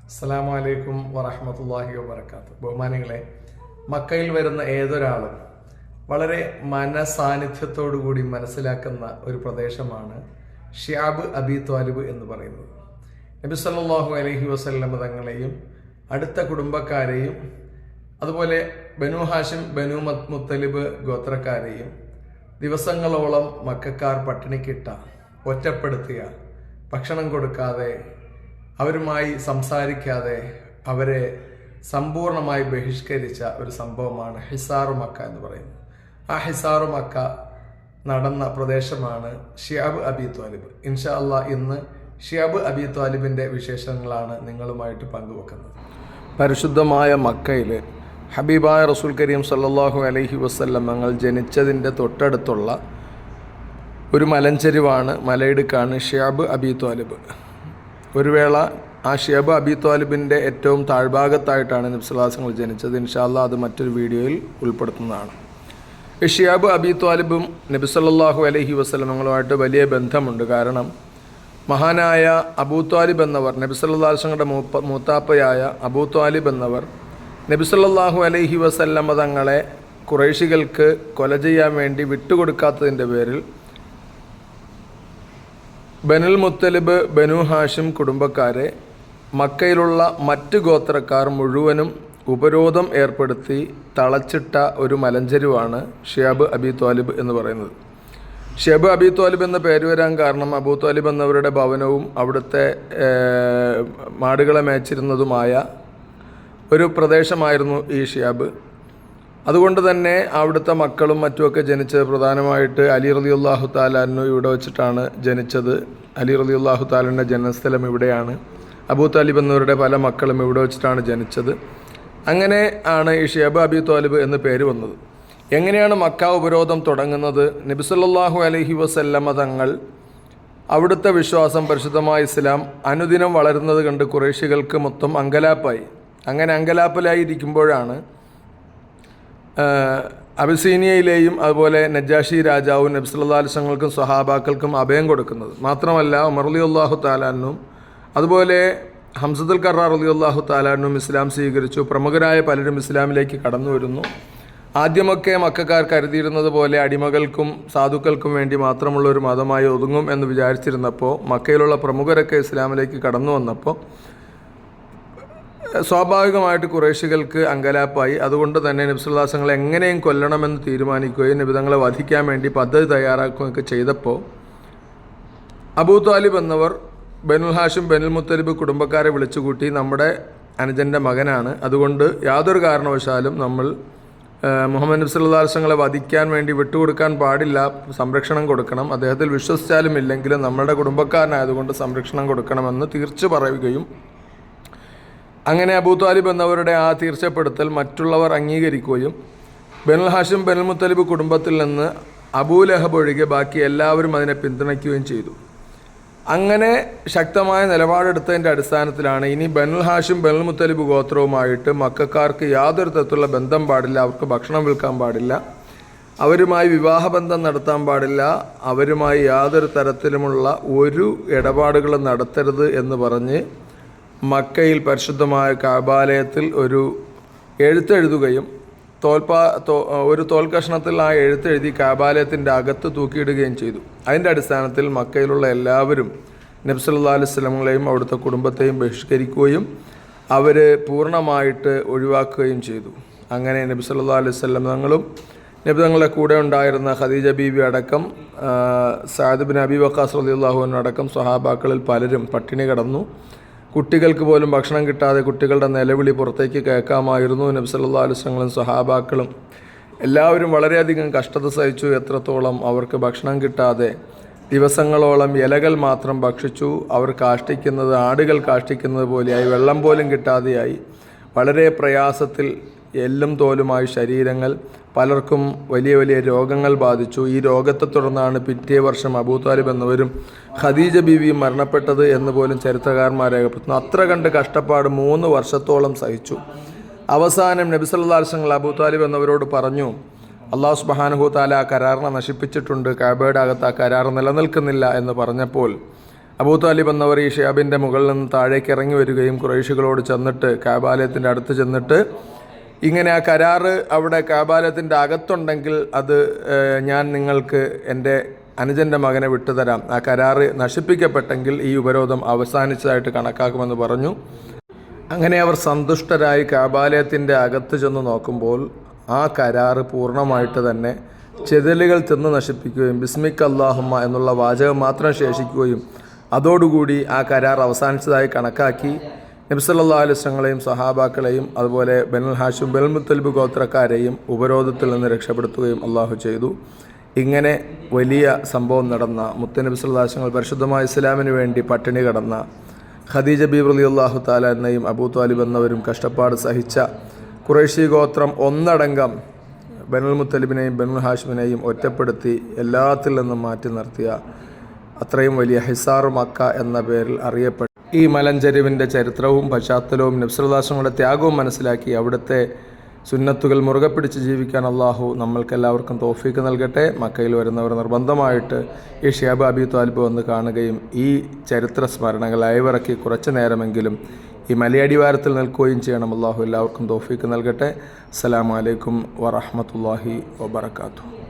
അസ്സലാമു അലൈക്കും വറഹ്മത്തുള്ളാഹി വബറകാതുഹു. ബഹുമാനികളെ, മക്കയിൽ വരുന്ന ഏതൊരാളും വളരെ മനസാന്നിധ്യത്തോടു കൂടി മനസ്സിലാക്കുന്ന ഒരു പ്രദേശമാണ് ഷിയാബ് അബി ത്വാലിബ് എന്ന് പറയുന്നത്. നബി സല്ലല്ലാഹു അലൈഹി വസല്ലം തങ്ങളെയും അടുത്ത കുടുംബക്കാരെയും അതുപോലെ ബനു ഹാഷിം ബനു മുത്തലിബ് ഗോത്രക്കാരെയും ദിവസങ്ങളോളം മക്കക്കാർ പട്ടിണിക്കിട്ട, ഒറ്റപ്പെടുത്തിയ, ഭക്ഷണം കൊടുക്കാതെ, അവരുമായി സംസാരിക്കാതെ അവരെ സമ്പൂർണമായി ബഹിഷ്കരിച്ച ഒരു സംഭവമാണ് ഹിസാറു മക്ക എന്ന് പറയുന്നത്. ആ ഹിസാറു മക്ക നടന്ന പ്രദേശമാണ് ഷിയാബ് അബി ത്വാലിബ്. ഇൻഷാ അല്ലാഹ് ഇന്ന് ഷിയാബ് അബി ത്വാലിബിൻ്റെ വിശേഷങ്ങളാണ് നിങ്ങളുമായിട്ട് പങ്കുവെക്കുന്നത്. പരിശുദ്ധമായ മക്കയിൽ ഹബീബായ റസൂൽ കരീം സല്ലല്ലാഹു അലൈഹി വസല്ലം തങ്ങൾ ജനിച്ചതിൻ്റെ തൊട്ടടുത്തുള്ള ഒരു മലഞ്ചെരിവാണ്, മലയിടുക്കാണ് ഷിയാബ് അബി ത്വാലിബ്. ഒരു വേള ആ ഷിയാബ് അബി ത്വാലിബിൻ്റെ ഏറ്റവും താഴ്ഭാഗത്തായിട്ടാണ് നബി സല്ലല്ലാഹു അലൈഹി വസല്ലം ജനിച്ചത്. ഇൻഷാ അല്ലാഹ് അത് മറ്റൊരു വീഡിയോയിൽ ഉൾപ്പെടുത്തുന്നതാണ്. ഈ ഷിയാബ് അബി ത്വാലിബും നബി സല്ലല്ലാഹു അലൈഹി വസല്ലം തങ്ങളുമായിട്ട് വലിയ ബന്ധമുണ്ട്. കാരണം മഹാനായ അബൂ ത്വാലിബ് എന്നവർ, നബി സല്ലല്ലാഹു അലൈഹി വസല്ലമയുടെ മൂത്താപ്പയായ അബൂ ത്വാലിബ് എന്നവർ നബി സല്ലല്ലാഹു അലൈഹി വസല്ലം തങ്ങളെ ഖുറൈശികൾക്ക് കൊല ചെയ്യാൻ വേണ്ടി വിട്ടുകൊടുക്കാത്തതിൻ്റെ പേരിൽ ബനുൽ മുത്തലിബ് ബനു ഹാഷിം കുടുംബക്കാരെ മക്കയിലുള്ള മറ്റ് ഗോത്രക്കാർ മുഴുവനും ഉപരോധം ഏർപ്പെടുത്തി തളച്ചിട്ട ഒരു മലഞ്ചെരിവാണ് ഷിയാബ് അബി ത്വാലിബ് എന്ന് പറയുന്നത്. ഷിയാബ് അബി ത്വാലിബ് എന്ന പേര് വരാൻ കാരണം അബൂ ത്വാലിബ് എന്നവരുടെ ഭവനവും അവിടുത്തെ മാടുകളെ മേച്ചിരുന്നതുമായ ഒരു പ്രദേശമായിരുന്നു ഈ ഷിയാബ്. അതുകൊണ്ട് തന്നെ അവിടുത്തെ മക്കളും മറ്റുമൊക്കെ ജനിച്ചത് പ്രധാനമായിട്ട് അലി റളിയല്ലാഹു തആല അൻഹു ഇവിടെ വെച്ചിട്ടാണ് ജനിച്ചത്. അലി റളിയല്ലാഹു തആലയുടെ ജന്മസ്ഥലം ഇവിടെയാണ്. അബൂ ത്വാലിബ് എന്നവരുടെ പല മക്കളും ഇവിടെ വെച്ചിട്ടാണ് ജനിച്ചത്. അങ്ങനെ ആണ് ഈ ഷിയാബ് അബി ത്വാലിബ് എന്ന് പേര് വന്നത്. എങ്ങനെയാണ് മക്ക ഉപരോധം തുടങ്ങുന്നത്? നബി സല്ലല്ലാഹു അലൈഹി വസല്ലമ തങ്ങൾ അവിടുത്തെ വിശ്വാസം, പരിശുദ്ധമായ ഇസ്ലാം അനുദിനം വളരുന്നത് കണ്ട് ഖുറൈശികൾക്ക് മൊത്തം അങ്കലാപ്പായി. അങ്ങനെ അങ്കലാപ്പിലായിരിക്കുമ്പോഴാണ് അബിസീനിയയിലെയും അതുപോലെ നജാഷി രാജാവും നബി സല്ലല്ലാഹു അലൈഹി വസല്ലമക്കും സ്വഹാബാക്കൾക്കും അഭയം കൊടുക്കുന്നത്. മാത്രമല്ല ഉമർ റളിയല്ലാഹു തആല അൻഹും അതുപോലെ ഹംസത്തുൽ കർറാർ റളിയല്ലാഹു തആല അൻഹും ഇസ്ലാം സ്വീകരിച്ചു. പ്രമുഖരായ പലരും ഇസ്ലാമിലേക്ക് കടന്നു വരുന്നു. ആദ്യമൊക്കെ മക്കക്കാർ കരുതിയിരുന്നത് പോലെ അടിമകൾക്കും സാധുക്കൾക്കും വേണ്ടി മാത്രമുള്ള ഒരു മതമായി ഒതുങ്ങും എന്ന് വിചാരിച്ചിരുന്നപ്പോൾ മക്കയിലുള്ള പ്രമുഖരൊക്കെ ഇസ്ലാമിലേക്ക് കടന്നു വന്നപ്പോൾ സ്വാഭാവികമായിട്ട് ഖുറൈശികൾക്ക് അങ്കലാപ്പായി. അതുകൊണ്ട് തന്നെ നബി സല്ലല്ലാഹു അലൈഹി വസല്ലം എങ്ങനെയും കൊല്ലണമെന്ന് തീരുമാനിക്കുകയും നബി തങ്ങളെ വധിക്കാൻ വേണ്ടി പദ്ധതി തയ്യാറാക്കുകയൊക്കെ ചെയ്തപ്പോൾ അബൂ ത്വാലിബ് എന്നവർ ബനുൽ ഹാഷിം ബനുൽ മുത്തലിബ് കുടുംബക്കാരെ വിളിച്ചുകൂട്ടി, നമ്മുടെ അനുജൻ്റെ മകനാണ്, അതുകൊണ്ട് യാതൊരു കാരണവശാലും നമ്മൾ മുഹമ്മദ് നബി സല്ലല്ലാഹു അലൈഹി വസല്ലമയെ വധിക്കാൻ വേണ്ടി വിട്ടുകൊടുക്കാൻ പാടില്ല, സംരക്ഷണം കൊടുക്കണം, അദ്ദേഹത്തിൽ വിശ്വസിച്ചാലും ഇല്ലെങ്കിലും നമ്മുടെ കുടുംബക്കാരനായതുകൊണ്ട് സംരക്ഷണം കൊടുക്കണമെന്ന് തീർച്ച പറയുകയും അങ്ങനെ അബൂ ത്വാലിബ് എന്നവരുടെ ആ തീർച്ചപ്പെടുത്തൽ മറ്റുള്ളവർ അംഗീകരിക്കുകയും ബനുൽ ഹാഷിം ബനുൽ മുത്തലിബ് കുടുംബത്തിൽ നിന്ന് അബൂ ലഹബ് ഒഴികെ ബാക്കി എല്ലാവരും അതിനെ പിന്തുണയ്ക്കുകയും ചെയ്തു. അങ്ങനെ ശക്തമായ നിലപാടെടുത്തതിൻ്റെ അടിസ്ഥാനത്തിലാണ് ഇനി ബനുൽ ഹാഷിം ബനുൽ മുത്തലിബ് ഗോത്രവുമായിട്ട് മക്കക്കാർക്ക് യാതൊരു തരത്തിലുള്ള ബന്ധം പാടില്ല, അവർക്ക് ഭക്ഷണം വിൽക്കാൻ പാടില്ല, അവരുമായി വിവാഹബന്ധം നടത്താൻ പാടില്ല, അവരുമായി യാതൊരു തരത്തിലുമുള്ള ഒരു ഇടപാടുകളും നടത്തരുത് എന്ന് പറഞ്ഞ് മക്കയിൽ പരിശുദ്ധമായ കഅബാലയത്തിൽ ഒരു എഴുത്തെഴുതുകയും ഒരു തോൽക്കഷണത്തിൽ ആ എഴുത്തെഴുതി കഅബാലയത്തിൻ്റെ അകത്ത് തൂക്കിയിടുകയും ചെയ്തു. അതിൻ്റെ അടിസ്ഥാനത്തിൽ മക്കയിലുള്ള എല്ലാവരും നബി സല്ലല്ലാഹു അലൈഹി വസല്ലമയെയും അവിടുത്തെ കുടുംബത്തെയും ബഹിഷ്കരിക്കുകയും അവർ പൂർണ്ണമായിട്ട് ഒഴിവാക്കുകയും ചെയ്തു. അങ്ങനെ നബി സല്ലല്ലാഹു അലൈഹി വസല്ലം തങ്ങളും നബി തങ്ങളുടെ കൂടെ ഉണ്ടായിരുന്ന ഖദീജ ബീവി അടക്കം സഅദ് ബിൻ അബി വഖാസ് റളിയല്ലാഹു അൻഹു അടക്കം സ്വഹാബാക്കളിൽ പലരും പട്ടിണി കിടന്നു. കുട്ടികൾക്ക് പോലും ഭക്ഷണം കിട്ടാതെ കുട്ടികളുടെ നിലവിളി പുറത്തേക്ക് കേൾക്കാമായിരുന്നു. നബി സല്ലല്ലാഹു അലൈഹി വസല്ലം സ്വഹാബാക്കളും എല്ലാവരും വളരെയധികം കഷ്ടത സഹിച്ചു. എത്രത്തോളം അവർക്ക് ഭക്ഷണം കിട്ടാതെ ദിവസങ്ങളോളം ഇലകൾ മാത്രം ഭക്ഷിച്ചു. അവർ കാഷ്ടിക്കുന്നത് ആടുകൾ കാഷ്ടിക്കുന്നത് പോലെയായി, വെള്ളം പോലും കിട്ടാതെയായി. വളരെ പ്രയാസത്തിൽ എല്ലും തോലുമായി ശരീരങ്ങൾ, പലർക്കും വലിയ വലിയ രോഗങ്ങൾ ബാധിച്ചു. ഈ രോഗത്തെ തുടർന്നാണ് പിറ്റേ വർഷം അബൂ ത്വാലിബ് എന്നവരും ഖദീജ ബീവിയും മരണപ്പെട്ടത് എന്ന് പോലും ചരിത്രകാരന്മാർ രേഖപ്പെടുത്തുന്നു. അത്ര കണ്ട് കഷ്ടപ്പാട് 3 വർഷത്തോളം സഹിച്ചു. അവസാനം നബി സല്ലല്ലാഹു അലൈഹി വസല്ലം അബൂ ത്വാലിബ് എന്നവരോട് പറഞ്ഞു, അല്ലാഹു സുബ്ഹാനഹു തആല ആ കരാറിനെ നശിപ്പിച്ചിട്ടുണ്ട്, കഅബയുടെ അകത്ത് ആ കരാർ നിലനിൽക്കുന്നില്ല എന്ന് പറഞ്ഞപ്പോൾ അബൂ താലിബ് എന്നവർ ഈ ഷിഹാബിൻ്റെ മുകളിൽ നിന്ന് താഴേക്ക് ഇറങ്ങി വരികയും ഖുറൈശികളോട് ചെന്നിട്ട് കഅബാലയത്തിൻ്റെ അടുത്ത് ചെന്നിട്ട് ഇങ്ങനെ ആ കരാറ് അവിടെ കഅബാലയത്തിൻ്റെ അകത്തുണ്ടെങ്കിൽ അത് ഞാൻ നിങ്ങൾക്ക് എൻ്റെ അനുജൻ്റെ മകനെ വിട്ടുതരാം, ആ കരാറ് നശിപ്പിക്കപ്പെട്ടെങ്കിൽ ഈ ഉപരോധം അവസാനിച്ചതായിട്ട് കണക്കാക്കുമെന്ന് പറഞ്ഞു. അങ്ങനെ അവർ സന്തുഷ്ടരായി കഅബാലയത്തിൻ്റെ അകത്ത് ചെന്ന് നോക്കുമ്പോൾ ആ കരാറ് പൂർണ്ണമായിട്ട് തന്നെ ചെതലുകൾ തിന്ന് നശിപ്പിക്കുകയും ബിസ്മിക് അല്ലാഹുമ്മ എന്നുള്ള വാചകം മാത്രം ശേഷിക്കുകയും അതോടുകൂടി ആ കരാർ അവസാനിച്ചതായി കണക്കാക്കി നബി സല്ലല്ലാഹു അലൈഹി വസല്ലമയെയും സഹാബാക്കളെയും അതുപോലെ ബനുൽ ഹാഷിം ബനുൽ മുത്തലിബ് ഗോത്രക്കാരെയും ഉപരോധത്തിൽ നിന്ന് രക്ഷപ്പെടുത്തുകയും അള്ളാഹു ചെയ്തു. ഇങ്ങനെ വലിയ സംഭവം നടന്ന മുത്തനബി സല്ലല്ലാഹു അലൈഹി വസല്ലം പരിശുദ്ധമായ ഇസ്ലാമിന് വേണ്ടി പട്ടിണി കിടന്ന ഖദീജ ബീവി റളിയല്ലാഹു തആല എന്നയും അബൂ താലിബ് എന്നവരും കഷ്ടപ്പാട് സഹിച്ച ഖുറൈശി ഗോത്രം ഒന്നടങ്കം ബനുൽ മുത്തലിബിനെയും ബനുൽ ഹാഷിമിനെയും ഒറ്റപ്പെടുത്തി എല്ലാത്തിൽ നിന്നും മാറ്റി നിർത്തിയ അത്രയും വലിയ ഹിസാർ മക്ക എന്ന പേരിൽ അറിയപ്പെട്ട ഈ മലഞ്ചെരിവിൻ്റെ ചരിത്രവും പശ്ചാത്തലവും നബി സല്ലല്ലാഹു അലൈഹി വസല്ലമയുടെ ത്യാഗവും മനസ്സിലാക്കി അവിടുത്തെ സുന്നത്തുകൾ മുറുകെ പിടിച്ച് ജീവിക്കാൻ അള്ളാഹു നമ്മൾക്കെല്ലാവർക്കും തൗഫീക്ക് നൽകട്ടെ. മക്കയിൽ വരുന്നവർ നിർബന്ധമായിട്ട് ഈ ഷിഹാബ് അബീ ത്വാലിബ് വന്ന് കാണുകയും ഈ ചരിത്ര സ്മരണകൾ അയവിറക്കി കുറച്ചു നേരമെങ്കിലും ഈ മലയടിവാരത്തിൽ നിൽക്കുകയും ചെയ്യണം. അള്ളാഹു എല്ലാവർക്കും തൗഫീക്ക് നൽകട്ടെ. അസ്സലാമു അലൈക്കും വറഹ്മത്തുള്ളാഹി വബറകാതുഹു.